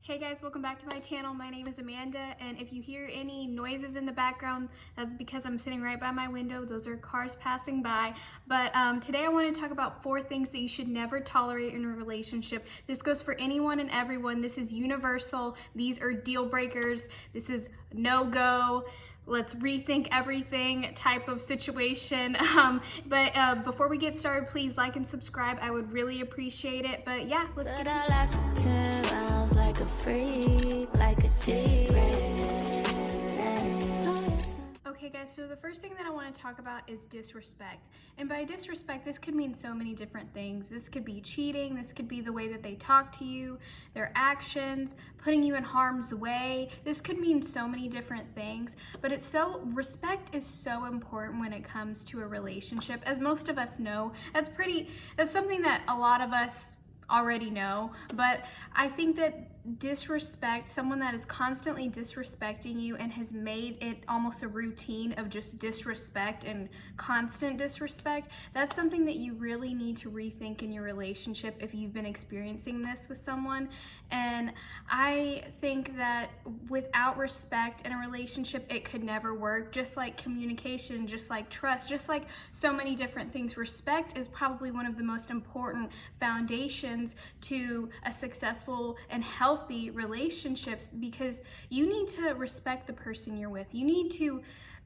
Hey guys, welcome back to my channel. My name is Amanda, and if you hear any noises in the background, that's because I'm sitting right by my window. Those are cars passing by. But today I want to talk about 4 things that you should never tolerate in a relationship. This goes for anyone and everyone. This is universal. These are deal breakers. This is no-go. Let's rethink everything type of situation. But before we get started, please like and subscribe. I would really appreciate it. But yeah, let's get into it. Like a freak, like a G. Okay guys, so the first thing that I want to talk about is disrespect. And by disrespect, this could mean so many different things. This could be cheating, this could be the way that they talk to you, their actions, putting you in harm's way. This could mean so many different things, but respect is so important when it comes to a relationship. As most of us know, that's something that a lot of us already know, but I think that disrespect, someone that is constantly disrespecting you and has made it almost a routine of just disrespect and constant disrespect, that's something that you really need to rethink in your relationship if you've been experiencing this with someone. And I think that without respect in a relationship, it could never work. Just like communication, just like trust, just like so many different things, respect is probably one of the most important foundations to a successful and healthy relationships, because you need to respect the person you're with. You need to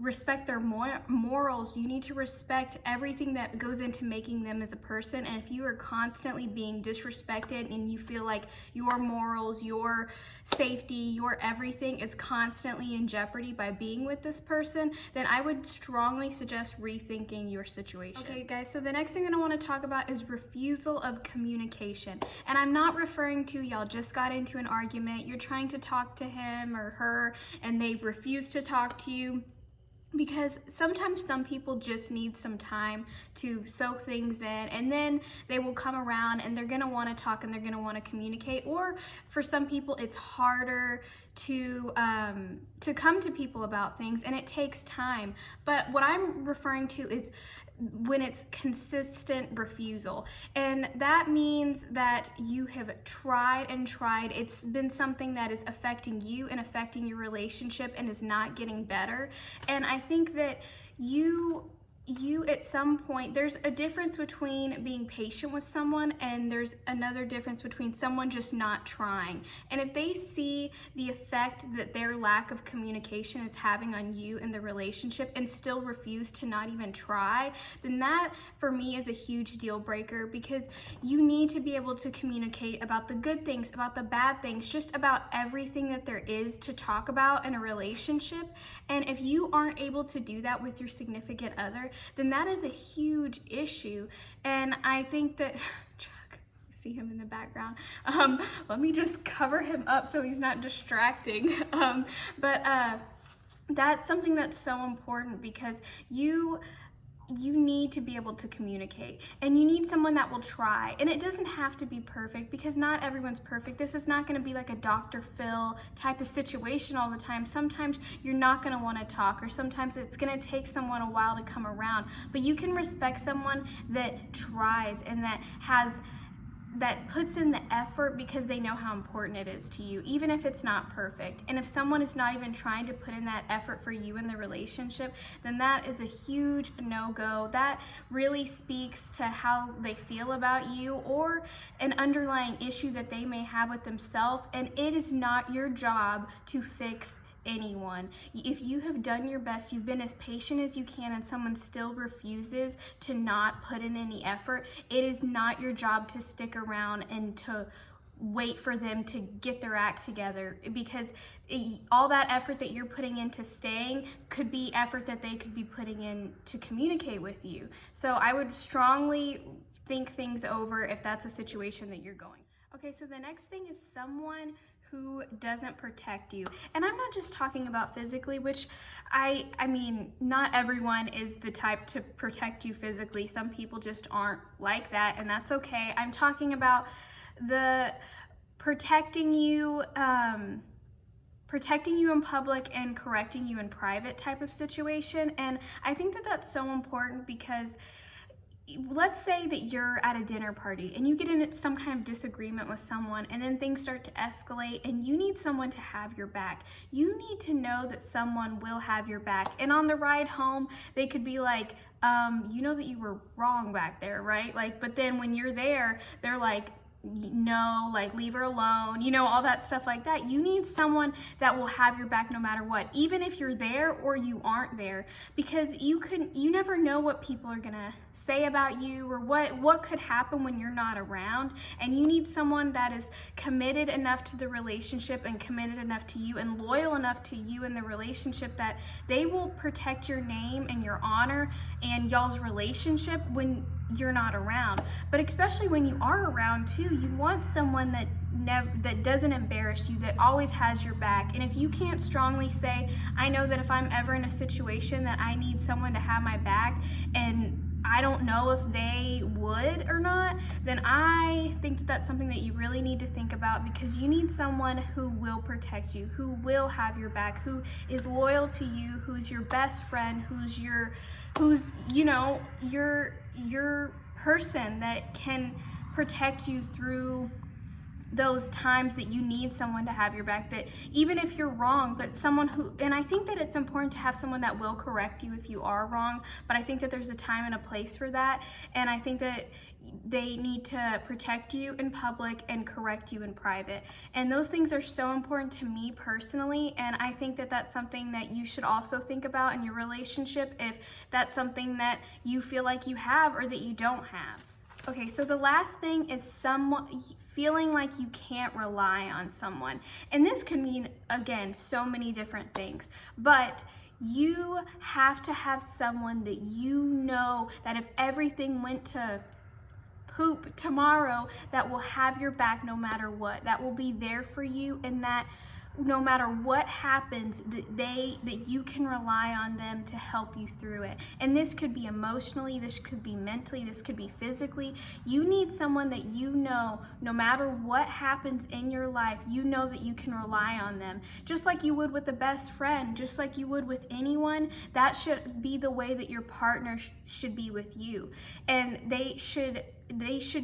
respect their morals. You need to respect everything that goes into making them as a person. And if you are constantly being disrespected and you feel like your morals, your safety, your everything is constantly in jeopardy by being with this person, then I would strongly suggest rethinking your situation. Okay guys, so the next thing that I want to talk about is refusal of communication. And I'm not referring to y'all just got into an argument, you're trying to talk to him or her and they refuse to talk to you. Because sometimes some people just need some time to soak things in, and then they will come around and they're gonna wanna talk and they're gonna wanna communicate. Or for some people, it's harder to come to people about things, and it takes time. But what I'm referring to is when it's consistent refusal. And that means that you have tried and tried. It's been something that is affecting you and affecting your relationship and is not getting better. And I think that you at some point, there's a difference between being patient with someone and there's another difference between someone just not trying. And if they see the effect that their lack of communication is having on you and the relationship and still refuse to not even try, then that for me is a huge deal breaker, because you need to be able to communicate about the good things, about the bad things, just about everything that there is to talk about in a relationship. And if you aren't able to do that with your significant other, then that is a huge issue. And I think that Chuck, you see him in the background, let me just cover him up so he's not distracting. That's something that's so important, because you need to be able to communicate, and you need someone that will try. And it doesn't have to be perfect, because not everyone's perfect. This is not going to be like a Dr. Phil type of situation all the time. Sometimes you're not going to want to talk, or sometimes it's going to take someone a while to come around. But you can respect someone that tries and that puts in the effort, because they know how important it is to you, even if it's not perfect. And if someone is not even trying to put in that effort for you in the relationship, then that is a huge no-go. That really speaks to how they feel about you, or an underlying issue that they may have with themselves, and it is not your job to fix anyone. If you have done your best, you've been as patient as you can, and someone still refuses to not put in any effort, it is not your job to stick around and to wait for them to get their act together, because all that effort that you're putting into staying could be effort that they could be putting in to communicate with you. So I would strongly think things over if that's a situation that you're going. Okay, so the next thing is someone who doesn't protect you. And I'm not just talking about physically, which I mean, not everyone is the type to protect you physically. Some people just aren't like that, and that's okay. I'm talking about the protecting you in public and correcting you in private type of situation. And I think that that's so important, because let's say that you're at a dinner party and you get in some kind of disagreement with someone, and then things start to escalate and you need someone to have your back. You need to know that someone will have your back. And on the ride home, they could be like, you know that you were wrong back there, right? Like, but then when you're there, they're like, no, like, leave her alone, you know, all that stuff like that. You need someone that will have your back no matter what, even if you're there or you aren't there, because you never know what people are gonna say about you, or what could happen when you're not around. And you need someone that is committed enough to the relationship and committed enough to you and loyal enough to you in the relationship that they will protect your name and your honor and y'all's relationship when you're not around. But especially when you are around too, you want someone that doesn't embarrass you, that always has your back. And if you can't strongly say, I know that if I'm ever in a situation that I need someone to have my back, and I don't know if they would or not, then I think that that's something that you really need to think about, because you need someone who will protect you, who will have your back, who is loyal to you, who's your best friend, who's you know, your person that can protect you through those times that you need someone to have your back, that even if you're wrong, but someone who, and I think that it's important to have someone that will correct you if you are wrong, but I think that there's a time and a place for that, and I think that they need to protect you in public and correct you in private. And those things are so important to me personally, and I think that that's something that you should also think about in your relationship, if that's something that you feel like you have or that you don't have. Okay, so the last thing is feeling like you can't rely on someone. And this can mean, again, so many different things. But you have to have someone that you know that if everything went to poop tomorrow, that will have your back no matter what, that will be there for you, and that no matter what happens, that you can rely on them to help you through it. And this could be emotionally, this could be mentally, this could be physically. You need someone that you know, no matter what happens in your life, you know that you can rely on them. Just like you would with a best friend, just like you would with anyone, that should be the way that your partner should be with you. And they should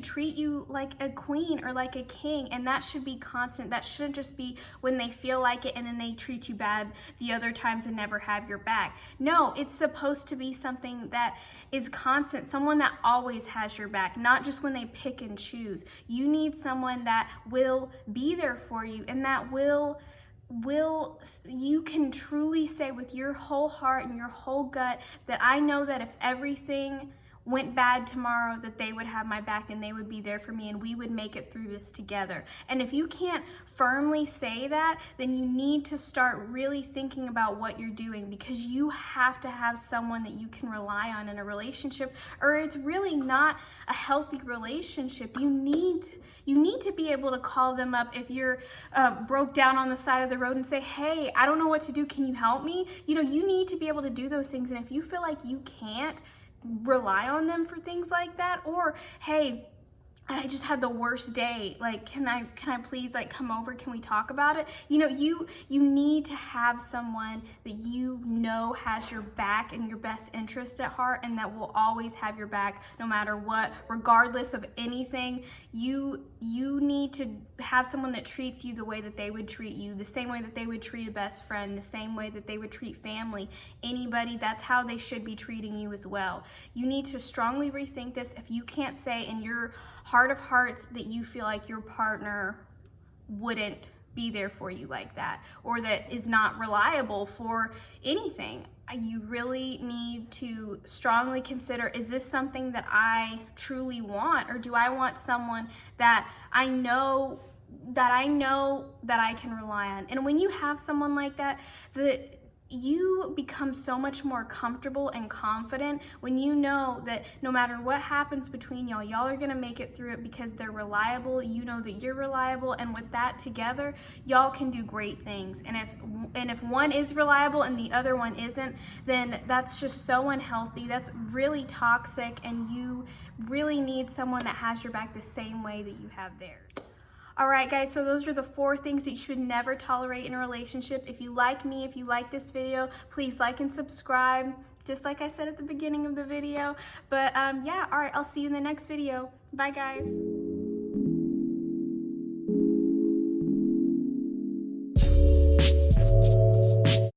treat you like a queen or like a king, and that should be constant. That shouldn't just be when they feel like it and then they treat you bad the other times and never have your back. No, it's supposed to be something that is constant, someone that always has your back, not just when they pick and choose. You need someone that will be there for you, and that you can truly say with your whole heart and your whole gut that I know that if everything went bad tomorrow, that they would have my back and they would be there for me and we would make it through this together. And if you can't firmly say that, then you need to start really thinking about what you're doing, because you have to have someone that you can rely on in a relationship, or it's really not a healthy relationship. You need to be able to call them up if you're broke down on the side of the road and say, hey, I don't know what to do, can you help me? You know, you need to be able to do those things. And if you feel like you can't rely on them for things like that, or hey, I just had the worst day, like can I please like come over, can we talk about it? You know, you need to have someone that you know has your back and your best interest at heart, and that will always have your back no matter what, regardless of anything. You need to have someone that treats you the way that they would treat you, the same way that they would treat a best friend, the same way that they would treat family, anybody. That's how they should be treating you as well. You need to strongly rethink this. If you can't say in your heart of hearts that you feel like your partner wouldn't be there for you like that, or that is not reliable for anything, you really need to strongly consider, is this something that I truly want, or do I want someone that I know that I can rely on? And when you have someone like that, you become so much more comfortable and confident when you know that no matter what happens between y'all are gonna make it through it, because they're reliable. You know that you're reliable, and with that together, y'all can do great things. And if one is reliable and the other one isn't, then that's just so unhealthy. That's really toxic, and you really need someone that has your back the same way that you have theirs. Alright guys, so those are the 4 things that you should never tolerate in a relationship. If you like me, if you like this video, please like and subscribe. just like I said at the beginning of the video. But yeah, all right, I'll see you in the next video. Bye, guys.